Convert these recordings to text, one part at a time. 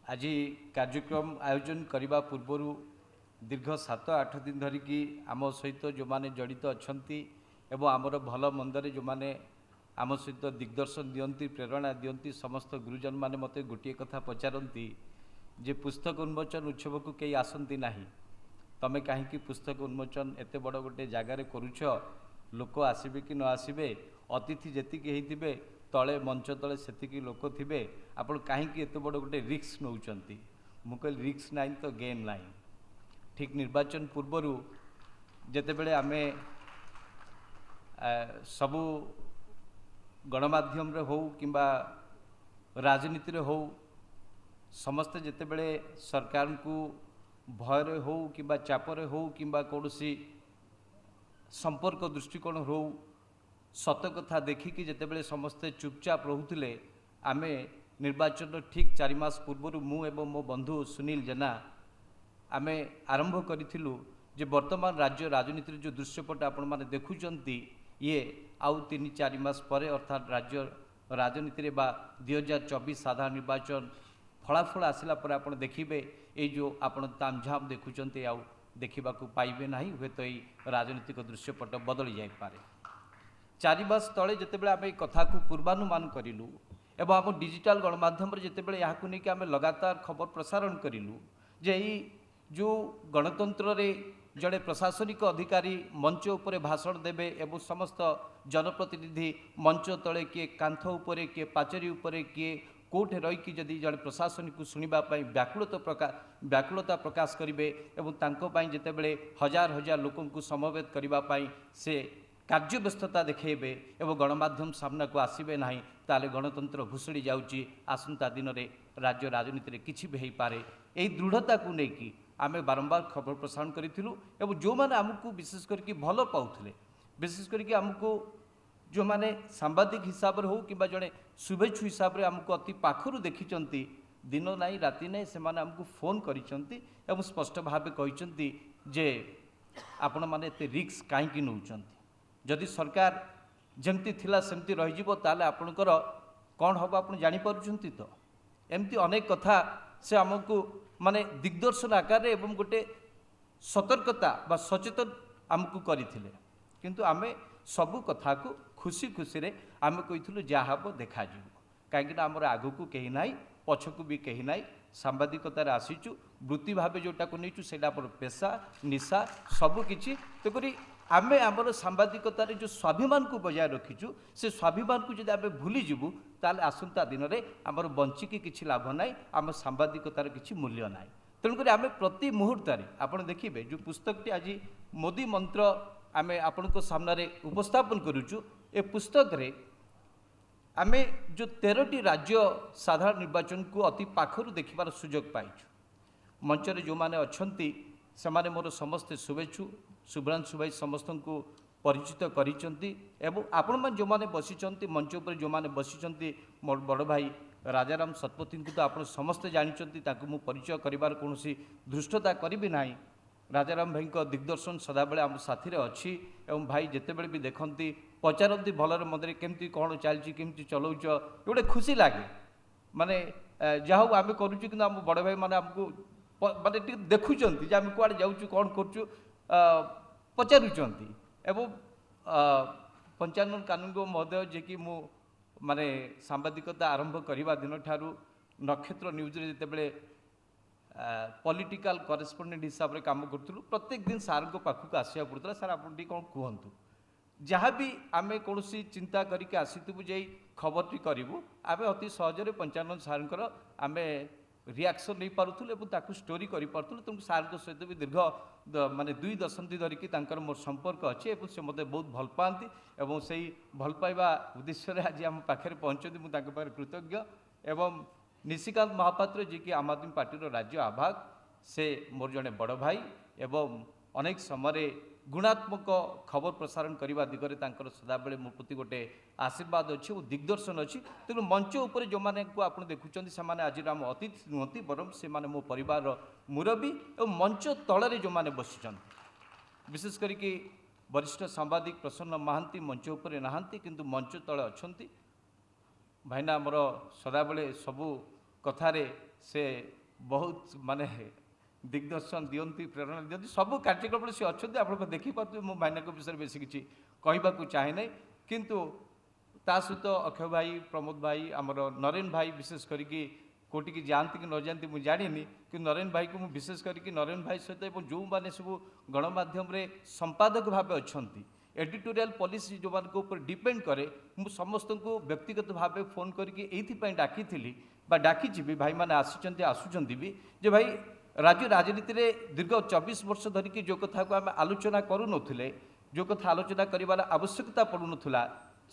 आज कार्यक्रम आयोजन करने पूर्वर दीर्घ 7-8 दिन धरिकी आम सहित जो मैंने जड़ित अच्छा एवं आमर भल मंदरे जो मैंने आम सहित दिग्दर्शन दियंती प्रेरणा दियंती समस्त गुरुजन मैंने मत गोटे कथा पचारती जे पुस्तक उन्मोचन उत्सव को कई आसती ना तमें कहीं पुस्तक उन्मोचन एत बड़ गोटे जगार करुछ लोक आसबे कि न आसबे अतिथि जी होते तले मंच तले से लोक थे आपण कहीं एत बड़ गोटे रिस्क नौ मु कह रिस्क नाइन तो गेम नाइन ठीक निर्वाचन पूर्वर जितेबले आम सबू गणमाध्यम हो कि राजनीति हो समस्ते जितेबले सरकार को भय हो कि चापर हो कि कौन संपर्क दृष्टिकोण हो सत कथा देखिकी जितेबले समस्ते चुपचाप रोते आम निर्वाचन ठीक 4 मास पूर्व मु एवं मो बंधु सुनील जेना आम आरंभ करूँ जे वर्तमान राज्य राजनीति जो दृश्यपट आपण मैंने देखुंत ये आउ 3-4 मास पर अर्थात राज्य राजनीति 2024 साधारण निर्वाचन फलाफल आसला पर आप देखिए ये जो आपण तामझाम देखुंत आउ देखा पाइबे ना हे तो ये राजनीतिक दृश्यपट बदली जापे 4 मास तले जितेबाला आम कथा को पूर्वानुमान करूँ एवं आम डिजिटाल गणमाध्यम जितेबाला यहाँ नहीं आम लगातार खबर प्रसारण करूँ जे जो गणतंत्र रे जड़े प्रशासनिक अधिकारी मंच उपरे भाषण देवे एवं समस्त जनप्रतिनिधि मंच तले किए कांथ उपरे किए पाचेरी उपरे किए कोठे रहीकि जदि जड़े प्रशासनिक को शुणापी व्याकुलता प्रकाश करेंगे और जितेबले हजार हजार लोक समवेत करने से कार्य व्यस्तता देखेबे एवं गणमाध्यम सामना को आसबे ना ताले गणतंत्र भुसुड़ी जाऊँगी आसंता दिन में राज्य राजनीति किसी भी हो पारे यही दृढ़ता को लेकिन आम बारंबार खबर प्रसारण करूँ एवं जो मैंने आमको विशेष करके भल पाते विशेष करके आमको जो मैंने सांबादिक हिसाब से हो कि जड़े शुभेच्छु हिसाब से आमको अति पाखर देखी दिन ना राति ना से आमको फोन कर स्पष्ट भाव कहते जे आपण मैंने एत रिस्क कहीं नौ जदि सरकार जमती थिला सेमती रही ताले आपणकर कौन हम आप जापी तो एमती अनेक कथा से आमको माने दिग्दर्शन आकार एवं गोटे सतर्कता बा सचेतन आमको करथिले किंतु आमे सबू कथा को खुशी खुशी रे आमे कहिथुलु जहाँ हम देखा कहीं आमर आग को कहीं ना पछकू भी कहीं ना सांबादिकतार आसीचु वृत्ति भाव जोटा को नहीं से पेशा निशा सबकि तेक आमे आमर सांबादिकतार जो स्वाभिमान को बजाय रखीचु से स्वाभिमान को जब आम भूलीजु ताल आसंता दिन में आमर बंचिकी किसी लाभ ना आम सांबादिकतार किसी मूल्य ना तेणुक आम प्रति मुहूर्त आप देखिए जो पुस्तक आज मोदी मंत्र आम आपण सामने उपस्थापन करुचु ए पुस्तक रे आम जो 13टी राज्य साधारण निर्वाचन को अति पाखर देखिबार सुजोग पाइछु मंचरे जो माने अछंती से मोर समस्ते शुभेच्छु शुभ्रांशु भाई समस्त को परिचित करिसेंती एवं आपण मैंने जो मैंने बसिचंती मंच उपर जो मैंने बसिचंती मोर बड़ भाई राजाराम शतपथी को तो आप समस्ते जानते मु परिचय करिबार कोनोसी धृष्टता करी ना राजाराम भाई दिग्दर्शन सदाबले आम साथी अच्छी एवं भाई जितेबले भी देखती पचारती भलरे मंदरे केमती कौन चलती केमती चलाउच गोटे खुशी लगे माने जहाँ आम करुचु कि आम बड़ भाई मैंने आमको माने देखुं आम कुआड़े जाऊँ कौन करुचु पचारुंट एवं पंचानन कानूनगो महोदय जे कि मु माने सांबादिकता आरंभ करने दिन ठारू नक्षत्र न्यूज रे जितेबले पॉलिटिकल करेस्पोंडेंट हिसाब से काम करूँ प्रत्येक दिन सार को पाखक आसवा पड़ता सार आप कौन कहतु जहाँ भी आम कौन चिंता करके आसीबू जा खबर करूँ आम अति सहजरे पंचानन सार आम रिएक्शन नहीं पार्थुल स्टोरी कर पार्थुल तेणु सार सहित भी दीर्घ माने 2 दशंधि धरिकी मोर संपर्क अच्छे से मत बहुत भल पाती और से भल पाइबा उद्देश्य आज आम पाखे पहुँचती मुझे कृतज्ञ एवं निशिकांत महापात्र जी की आम आदमी पार्टी राज्य आभाग से मोर जड़े बड़ भाई एवं अनेक समय गुणात्मक खबर प्रसारण करने दिगरे सदाबले मो प्रति गोटे आशीर्वाद अच्छी और दिग्दर्शन अच्छी तेणु मंच उपर जो मैंने को आप देखुं से आज आम अतिथि नुहति बरम से माने मो परिवार मुरबी और मंच तल जो मैंने बसी विशेष करके वरिष्ठ सांबादिक प्रसन्न महांती मंच उपर नहांती किंतु मंच तले अच्छा भाईना आमर सदाबले सबू कथारे से बहुत माने दिग्दर्शन दियंती प्रेरणा दियंती सब कार्यक्रम से अच्छा आप देखिपे मो भाईना विषय बेस किसी कहवाक चाहे ना किंतु ता सहित अक्षय भाई प्रमोद भाई आमर नरेन भाई विशेष करके कोटि की जाती कि न जाती मुझे जानी कि नरेन भाई को विशेष करके नरेन भाई सहित जो मैंने सब गणमाध्यम संपादक भाव अच्छा एडिटोरियल पॉलिसी जो मान ऊपर डिपेंड करे मु समस्त को व्यक्तिगत भाव फोन करके डाकी डाकी भी भाई मैंने आसुँच भी जे भाई राज्य राजनीति में दीर्घ 24 वर्ष धरिकी जो कथा को आम आलोचना करूँ जो कथा आलोचना करार आवश्यकता पड़ूला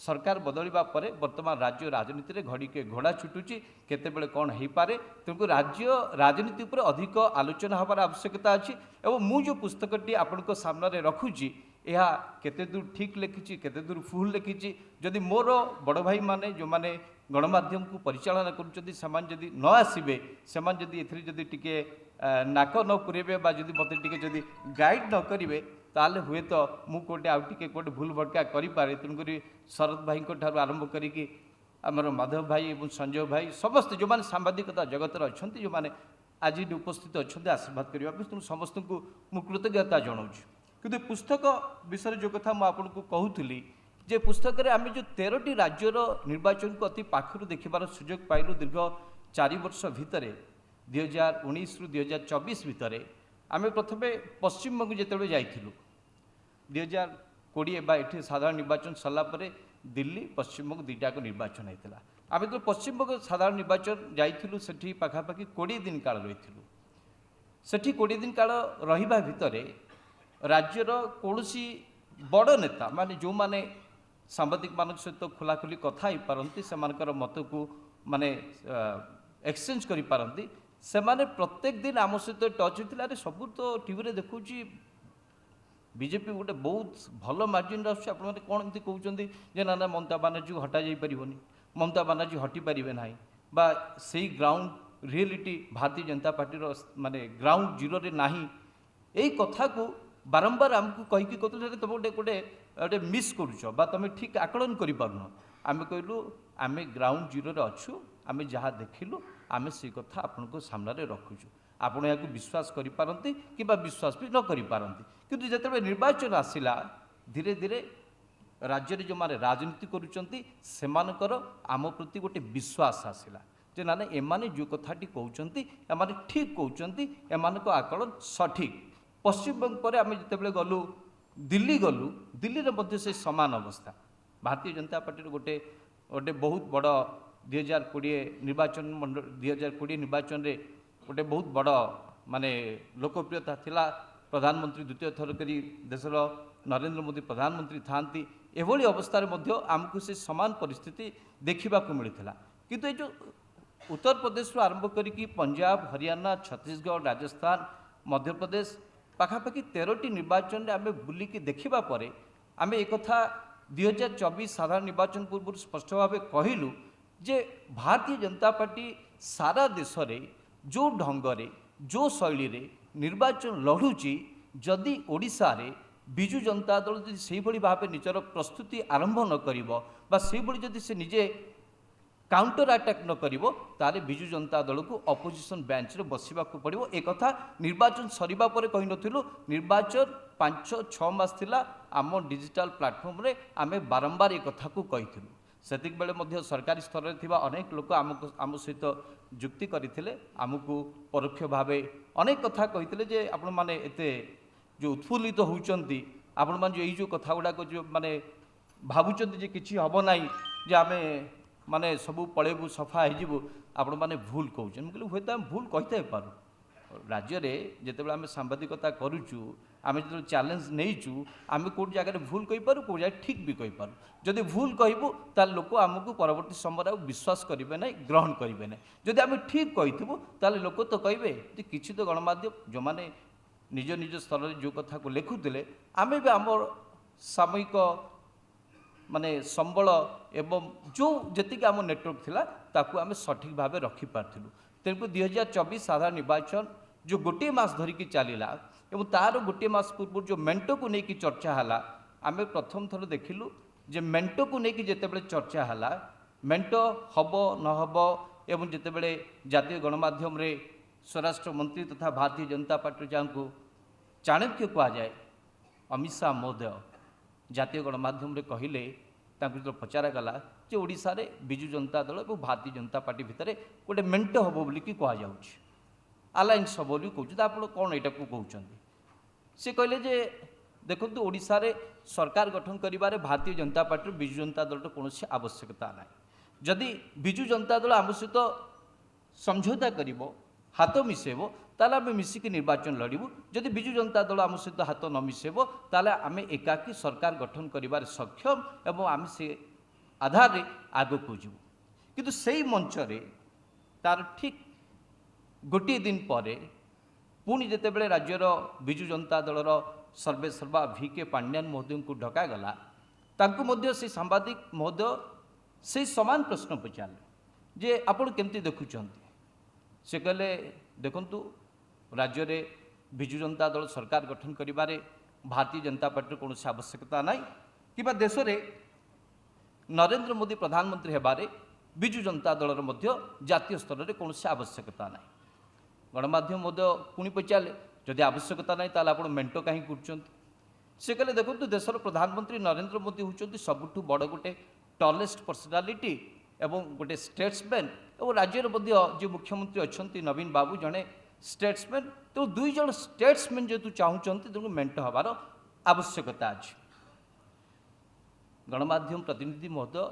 सरकार बदलवा पर वर्तमान राज्य राजनीति में घड़ी के घोड़ा छुटुची केतेबेले कौन हो पारे तेणुक राज्य राजनीति पर अधिक आलोचना हबार आवश्यकता अच्छी एवं मु जो पुस्तकटी आपण सामने रखुची यह केते दूर ठीक लिखी केते दूर भूल लिखी जदि मोर बड़ भाई माने जो माने गणमाध्यम को परिचालना करुँच न आसबे से जदि टिके नाक न पुरेबे जदि मत टे गाइड न करेंगे ताले हुए तो मुझे आउ टे कौटे भूल भटका करें तेणुक शरद भाई आरंभ करी आमर माधव भाई और संजय भाई समस्त जो मैंने सांबादिकता जगत अच्छा जो मैंने आज उपस्थित अच्छा आशीर्वाद करने तेणु समस्त को मुझे कृतज्ञता जनाऊँ कि पुस्तक विषय जो कथा मुझे कहूली जे पुस्तक आम जो 13टी राज्यर निर्वाचन को अति पाखर देखार सुजोग पाइलु दीर्घ 4 वर्ष भितर 2019 रु 2024 भितर आम प्रथम पश्चिमबंग जो जाइलु 2020 ये साधारण निर्वाचन सरलापर दिल्ली पश्चिमबंग दुईटाक निर्वाचन होता आम जो पश्चिमबंग साधारण निर्वाचन जाइलु से पाखापाखि 20 दिन काल रही सेठी 20 दिन काल रहिबा भितर राज्यर कौन बड़ नेता माने जो माने सांबादिक मान सहित खोलाखोली कथा हो पारती से मत को माने एक्सचेंज करि पारंती से माने प्रत्येक दिन आम सहित टच होता अरे सब तो टीवी देखूँ बीजेपी गोटे बहुत भल मार्जिन आसने कौन एमती कहते जे ना ममता बानार्जी को हटा जापर ममता बानार्जी हटी पारे ना बा से ग्राउंड रियलिटी भारतीय जनता पार्टी माने ग्राउंड जीरो रे नाही यही कथा को बारंबार आमको कहीकि कहते तुम गोटे गोटे गोटे मिस करुच तुम ठीक आकलन कर आम कहलु आम ग्राउंड जीरो रे अच्छु आम जहाँ देखिलु आम से कथा आपण को सामने रखुचु आपण या विश्वास करिपारंती कि विश्वास भी न करिपारंती किंतु जिते निर्वाचन आसिला धीरे धीरे राज्य जो माने राजनीति करुचंती सेमानकर आम प्रति गोटे विश्वास आसिला जे ना एमाने जो कथाटी कहउचंती एमाने ठीक कहउचंती एमानक आकलन सठिक पश्चिमबंग पर आम जिते गलु दिल्ली रे से समान अवस्था भारतीय जनता पार्टी गोटे गोटे बहुत बड़ 2020 निर्वाचन मंडल 2020 निर्वाचन रे गोटे बहुत बड़ माने लोकप्रियता थिला प्रधानमंत्री द्वितीय थर करी देशर नरेंद्र मोदी प्रधानमंत्री थांती एभली अवस्था आमको से समान परिस्थिति देखा मिलता किंतु ये जो उत्तर प्रदेश आरंभ करी पंजाब हरियाणा छत्तीसगढ़ राजस्थान मध्य प्रदेश पाखापाखि 13टी निर्वाचन में आम बुलिकी देखा पर आम एक 2024 साधारण निर्वाचन पूर्व स्पष्ट भाव कहलु जे भारतीय जनता पार्टी सारा देश में जो ढंगरे जो शैली रे निर्वाचन लड़ुची जदि ओडिशा रे बिजु जनता दल जदि से भाव निजर प्रस्तुति आरंभ न कर जदि से निजे काउंटर अटैक न करिवो तारे बिजु जनता दल को अपोजिशन बेंच रे बसिबा को पड़िवो एक कथा निर्वाचन सरीबा परे कहि नथिलु निर्वाचन 5-6 मास थिला आम डिजिटल प्लेटफॉर्म रे आमे बारंबार एक कथा को कहिथिलु सेतिक बेले मध्य सरकारी स्तर रे थिबा अनेक लोक आम सहित जुक्ति करथिले आमको परोक्ष भाव अनेक कथा कहिथिले जे आपण माने एते जो उत्फुल्लित होउचंती आपण मान जो एई जो कथा गुडा को जो माने भाबुचंती जे किछि हबो नाही जे आमे माने सबू पलैबू सफा हो आपण मैंने भूल कहते मुझे हूँ तो आम भूल कहते पारू राज्य में जिते आम सांबादिकता करुचु आम जो चैलेंज नहींचु आम कौट जगह भूल कहींपारू कौ जगह ठीक भी कहींपारू जदि भूल कहबू ताल लोक आमको परवर्ती समय विश्वास करेंगे ना ग्रहण करेंगे ना जदि आम ठीक कहीथु ताल लोक तो कहे कि तो गणमाध्यम जो मैंने निज निज स्तर में जो कथा को लिखुते आम भी आम सामयिक माने संबल एवं जो जी आम नेटवर्क थिला ताकू आम सठिक भाव रखिपार्थलु तेणुक 2024 साधारण निर्वाचन जो गोटे मास धरिकी चलला एवं तार गोटे मास पूर्व जो मेंटो को लेकिन चर्चा है आम प्रथम थर देखिलु जे मेंटो को लेकिन जितेबाला चर्चा है मेंटो हम न हम एवं जितेबले जातीय गणमाध्यम रे स्वराष्ट्र मंत्री तथा भारतीय जनता पार्टी जहाँ चाणक्य कहुए अमित शाह महोदय जातीय गणमाध्यम रे कहले जो पचारागला जे ओडिशा रे बिजु जनता दल और भारतीय जनता पार्टी भितर गोटे मेंट हम बोली कहुँ आलायंस हम बोली कहते आप कौन यहाँ कहते सी कहले जे देखो ओडिशा रे सरकार गठन करिबारे भारतीय जनता पार्टी बिजु जनता दल कौन आवश्यकता ना जदि बिजु जनता दल आम सहित समझौता करिवो हाथ मिसेबो ताले आम मिसिक निर्वाचन लड़ू जदि बिजु जनता दल आम सहित हाथ न मिसेबो ताले आम एकाकी सरकार गठन करिबारे सक्षम एवं आम से आधार रे आग को जीवु किंतु सेही मंच रे तार ठीक गोटे दिन पर पुणी जितेबले राज्यर बिजु जनता दलर सर्वे सर्वा VK पांड्यान महोदय को डकागला तांको मध्य से सांबादिक महोदय से समान प्रश्न पचारे जे आपण केमती देखुचंती से कहले देखंतु राज्य रे बिजु जनता दल सरकार गठन करिबारे भारतीय जनता पार्टी कौन आवश्यकता ना कि देश रे नरेंद्र मोदी प्रधानमंत्री हेबारे बिजु जनता दलर मध्य जातीय स्तर में कौन आवश्यकता ना गणमाध्यम महोदय पुणी पचारे जदि आवश्यकता ना ताले आपण मेंट कहीं कर से कहले देखो देशर प्रधानमंत्री नरेंद्र मोदी होउछंती सबुठु बड़ गोटे टॉलेस्ट पर्सनालिटी एवं गोटे स्टेट्समैन और राज्यर मध्य जो मुख्यमंत्री अच्छा नवीन बाबू जड़े स्टेट्समैन तो दुई जन स्टेट्समैन जेहेतु चाहूँगी तेणु मेंट हबार आवश्यकता अच्छी गणमाध्यम प्रतिनिधि महोदय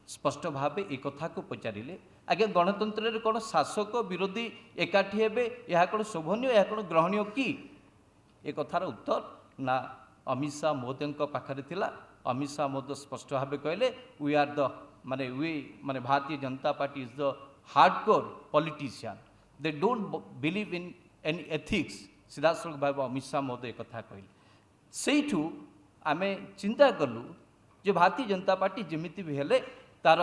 स्पष्ट भाव एक कथा को पचारे आगे गणतंत्र रे कौन शासक विरोधी एकाठी हेबे यह कौन शोभनीय यह कौन ग्रहणीय कि एक कथार उत्तर ना अमित शाह महोदय पाखरे थिला अमित शाह महोदय स्पष्ट भाव कहले वी आर द माने Bharatiya Janata Party is the hardcore politician they don't believe in any ethics सीधासख भाव अमित शाह महोदय कथा कहले सेठू आमे चिंता कलु जे भारतीय जनता पार्टी जमिति भी हेले तार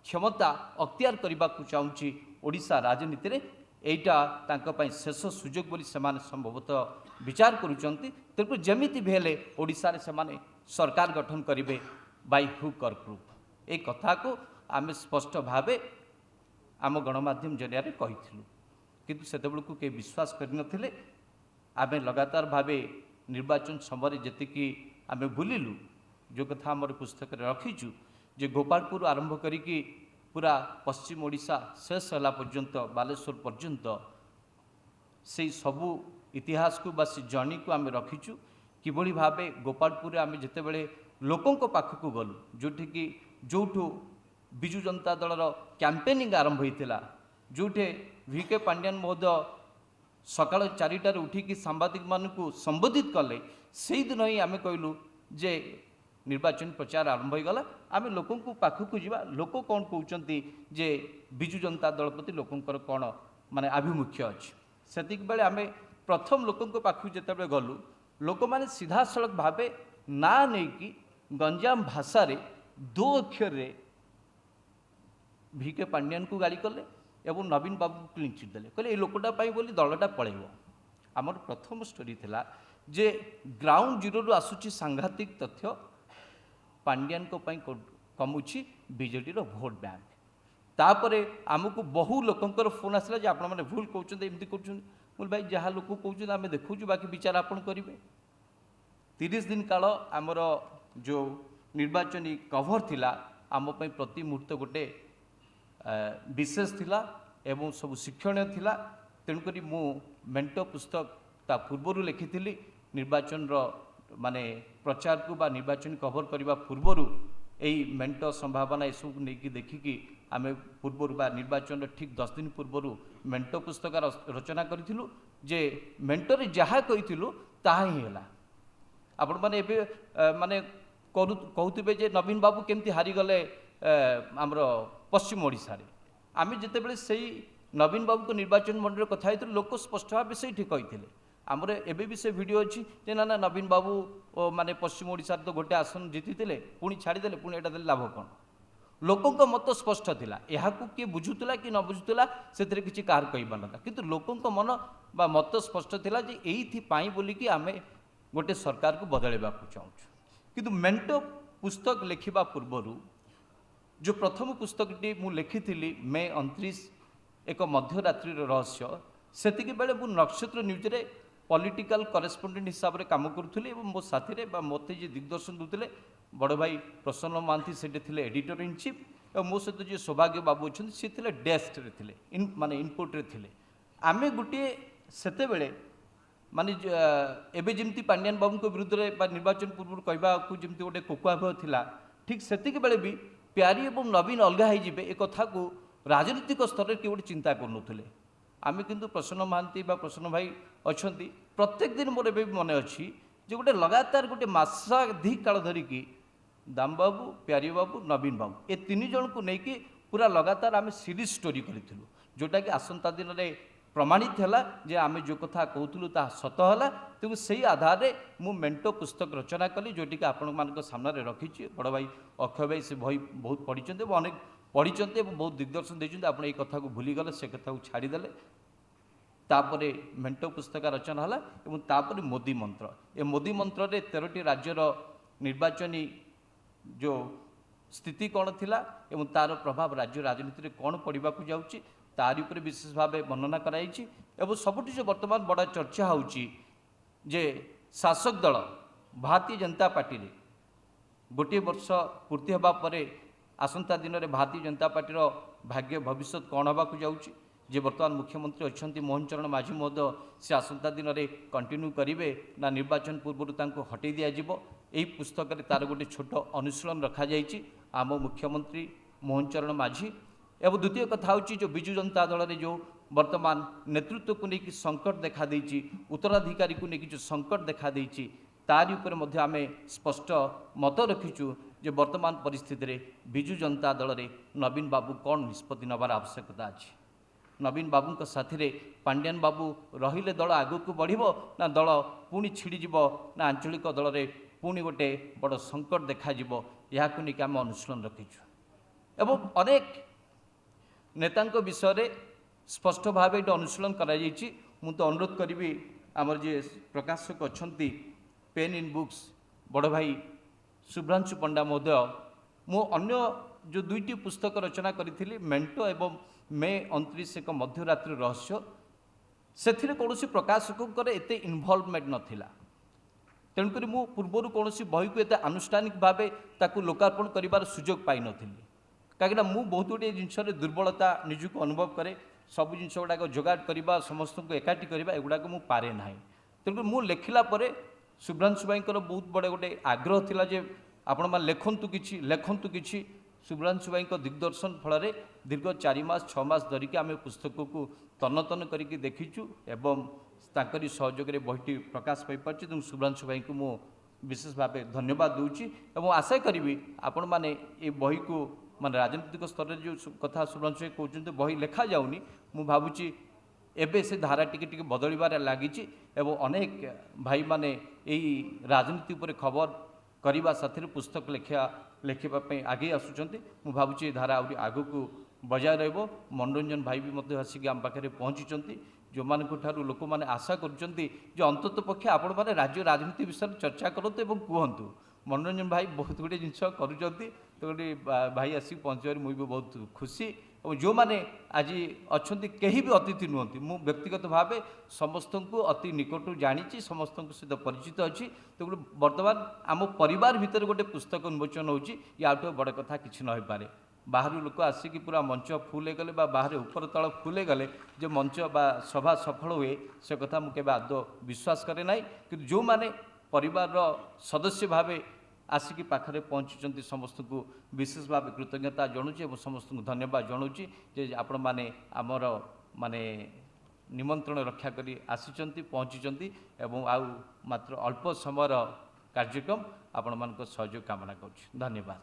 क्षमता अख्तियार करने को चाहूँगी ओडिशा राजनीति रे एटा तांको पई शेष सुजोग बोली सेमाने संभवतः विचार करुचंती तेणु जमिति भी हेले ओडिशा रे सेमाने सरकार गठन करिवे बाय हुक और क्रुक ए कथा को आमे स्पष्ट भावे आम गणमाध्यम जरिया रे कहिथिलु किंतु सेतेबेलकु के विश्वास करनथिले आमे लगातार भावे निर्वाचन समय जेतिकी आमे बुलिलु जो कथा आमर पुस्तक रे रखिचु जे गोपालपुर आरंभ करिकी पूरा पश्चिम ओडिशा शेष होला पर्यंत बालेश्वर पर्यंत से सबू इतिहास को बा से जर्नी को आम रखीचु किभली भावे गोपालपुर आम जितेबले लोकों पाखक गलु जोठिकी जोठू बिजु जनता दलर कैंपेनिंग आरंभ होता जोठे VK पांड्यान महोदय सकाल 4टार उठिकी सांबादिक मानू संबोधित कले से दिन ही आम कहलु जे निर्वाचन प्रचार आरंभ हो गला आम लोकों पाखक जावा लोक कौन कहते जे बिजु जनता दल प्रति लोकंर कौन माने आभिमुख्य अच्छी से बेले आम प्रथम लोकों पाखक जिते गलु लोक मैंने सीधा सड़क भावे ना नहीं कि गंजाम भाषा रे 2 अक्षर रे VK पांड्यान को गाड़ी कले एवं नवीन बाबू को क्लीनचिट देले कहले ए लोकटा बोली दलटा पलैब आमर प्रथम स्टोरी थिला जे ग्राउंड जीरो रु आसुची सांघातिक तथ्य पांड्यान को पई कमुची बीजेडी रो भोट बैंक तापरे आमको बहु लोकंकर फोन आसला जे आपण माने भूल कहउछन एमती कहउछन बोल भाई जहाँ लोक कहउछन आमे देखुछु बाकी विचार आपण करिवे 30 दिन काल आमर जो निर्वाचनी कवर थिला आम पई प्रति मुहूर्त गोटे विशेष थिला एवं सब शिक्षण थिला तेणुकरी मु मेंटो पुस्तक ता पूर्वरु लिखिथिली निर्वाचन रो माने प्रचार को बा निर्वाचन कवर करने पूर्वर यही मेंट संभावना यू नहीं देखिकी आम पूर्वर बा निर्वाचन ठीक 10 दिन पूर्वर मेंट पुस्तक रचना करूँ जे मेंटर जहाँ कही ताहा ही है आपण मैंने माने कहते जे नवीन बाबू केमती हारीगले आमर पश्चिम ओडिशा रे आम जितेबले से नवीन बाबू को निर्वाचन मंडल कथा लोक स्पष्ट भाव से कही आमर एबे भी से वीडियो अच्छी जे ना नवीन बाबू माने पश्चिम ओडिशा तो गोटे आसन जीति पुणी छाड़ीदे पुणी एटा देले लाभ कौन लोकों मत स्पष्ट थिला यहाँ किए बुझुला कि न बुझुला से किसी कहार कह ना किंतु लोकों मन बा मत स्पष्ट थिला जे एइथि बोलिकी आमे गोटे सरकार को बदलैबा चाहूँ किंतु मेंटो पुस्तक लिखिबा पूर्वरु जो प्रथम पुस्तकटी मु लिखी मे 29 एक मध्यरात्रि रहस्य सेतिकी बेले मु नक्षत्र न्यूज रे पॉलिटिकल करेस्पोंडेंट हिसाब से काम करुली मो साथी मत जी दिग्दर्शन दूसरे बड़ भाई प्रसन्न महांती से एडिटर इन चीफ और मो सहित जी सौभाग्य बाबू अच्छा सी थे डेस्क थे माने इनपुट रे थे आमे गोटे सेते बेले माने एबे जमती पांड्यान बाबू को विरुद्ध में निर्वाचन पूर्व कहवा जमी गोटे कोकुआ भय थिला ठीक सेतिकी बेले भी प्यारी और नवीन अलग होइजिबे ए कथा को राजनीतिक स्तर में किए गोटे चिंता करुले आमे किंतु प्रसन्न महांती बा प्रसन्न भाई अच्छा प्रत्येक दिन मोर ए मन अच्छी जे गोटे लगातार गोटे मासाधिक काल धरिकी दाम बाबू प्यारी बाबू नवीन बाबू ए तीन जन को लेकिन पूरा लगातार आम सीरीज स्टोरी करूँ जोटा कि आसंता दिन में प्रमाणित है जे आम जो कथा कहूँ ता सत है तेणु से आधार में मु मेंटो पुस्तक रचना कली जोटी कि आपण मान सामने रखी बड़ भाई अक्षय भाई से बही बहुत पढ़ी अनेक पढ़ी बहुत दिग्दर्शन देते आप ये कथा को भूलीगले से कथा को छाड़ीदे तापर मेंटो पुस्तक रचना है तापर मोदी मंत्र ए मोदी मंत्र रे 13टी राज्यर निर्वाचनी जो स्थिति कौन थिला एवं तार प्रभाव राज्य राजनीति में कौन पड़वा जाऊँगी तारी उपर विशेष भाव वर्णना कराई एवं सबुठ जो बर्तमान बड़ा चर्चा होची जे शासक दल भारतीय जनता पार्टी रे गोटे वर्ष पूर्ति होगा पर आसंता दिन में भारतीय जनता पार्टी भाग्य भविष्य कौन होगा जाऊँगी जे वर्तमान मुख्यमंत्री अच्छा मोहन चरण माझी महोदय से आसंता दिन में कंटिन्यू करेंगे ना निर्वाचन पूर्व हटई दिज्व यही पुस्तक तार गोटे छोट अनुशीलन रखा जाइए आम मुख्यमंत्री मोहन चरण माझी एवं द्वितीय कथा हूँ जो विजु जनता दल में जो वर्तमान नेतृत्व को लेकिन संकट देखा देइछि उत्तराधिकारी को लेकिन जो संकट देखा देइछि तारी उपर मध्य आमे स्पष्ट मत रखीचु जे वर्तमान परिस्थिति रे विजु जनता दल में नवीन बाबू कौन निष्पत्ति नबार आवश्यकता अच्छी नवीन बाबू साथी रे पांड्यान बाबू रहिले दल आगु को बढ़िबो ना दल पुणी छिड़ीजिब ना आंचलिक दल में पुणी गोटे बड़ संकट देखा यह नहीं आम अनुशीलन रखीचु एवं अनेक नेता विषय रे स्पष्ट भाव ये अनुशीलन कराई मु तो अनुरोध करी आमर जे प्रकाशक अच्छा पेन इन बुक्स बड़ भाई शुभ्रांशु पंडा महोदय मु अन्य जो दुईटी पुस्तक रचना करी मेंटो एवं मे 29 एक मध्यरात्रि रहस्य से कौन प्रकाशकों एत इनवल्वमेंट नाला तेणुक मु पूर्वर कौन बही को एत आनुष्ठानिक भाव ताकू लोकार्पण कर सुजोग पाई नी कहीं मु बहुत गुटे जिनस दुर्बलता निजुक अनुभव करे सब जिन गुड़ाक जोगाड़ करने समस्त को एकाठी करवा एगुड़ाक मु पारे ना तेणुक मु लिखला शुभ्रांशु भाई बहुत बड़े गोटे आग्रह थिला जे आपण मान लेखंतु किछि शुभ्रांशु भाई दिग्दर्शन फल दीर्घ 4 मास 6 मास धरिकी आम पुस्तक को तन्न तन्न करके देखीचु एवं तांकरी सहयोग में बहीटी प्रकाश पाई पार्छ तेणु शुभ्रांशु भाई को मु विशेष भाव धन्यवाद दूची एवं आशा करी आपण मैंने ये बही को माने राजनीतिक स्तर में जो कथा शुभ्रांशु भाई कहते बही लिखा जाऊनी मु भावुची एबे से धारा टिके बदलबार लगी एवं अनेक भाई माने यही राजनीति पर खबर करने साथ पुस्तक लिखापी आगे आसुँच मु भावुची धारा आगे को बजाय रहिबो मनोरंजन भाई भी मत आसिक आम पाखे पहुँची जो मान लोक मैंने आशा कर अंतत पक्षे आपण मैंने राज्य राजनीति विषय चर्चा करते कहतु मनोरंजन भाई बहुत गुटे जिन कर भाई आसिक पहुँचार मुझे भी बहुत खुशी और जो मैंने आज अच्छा कहीं भी अतिथि नुहति मु व्यक्तिगत भाव समस्त को अति निकट जानी समस्त सहित परिचित अच्छी तो बर्तमान आम परिवार भितर गोटे पुस्तक उन्मोचन होची या बड़ कथा किसी न पारे बाहर लोक आसिक पूरा मंच फुल हो गले बाहर ऊपर तल फुल हो गले जो मंच बा सभा सफल हुए से कथा मुझे आदौ विश्वास करे ना कि जो मैंने परिवार सदस्य भाव आसिक पाखरे पहुँची समस्त को विशेष भाव कृतज्ञता जनाऊँ और समस्त को धन्यवाद जनाऊँ जे आपण मैंने आमर माने निमंत्रण रक्षा करी आसी पहुँची एवं आउ मात्र अल्प समय कार्यक्रम आपण मान सहयोग कामना कर धन्यवाद।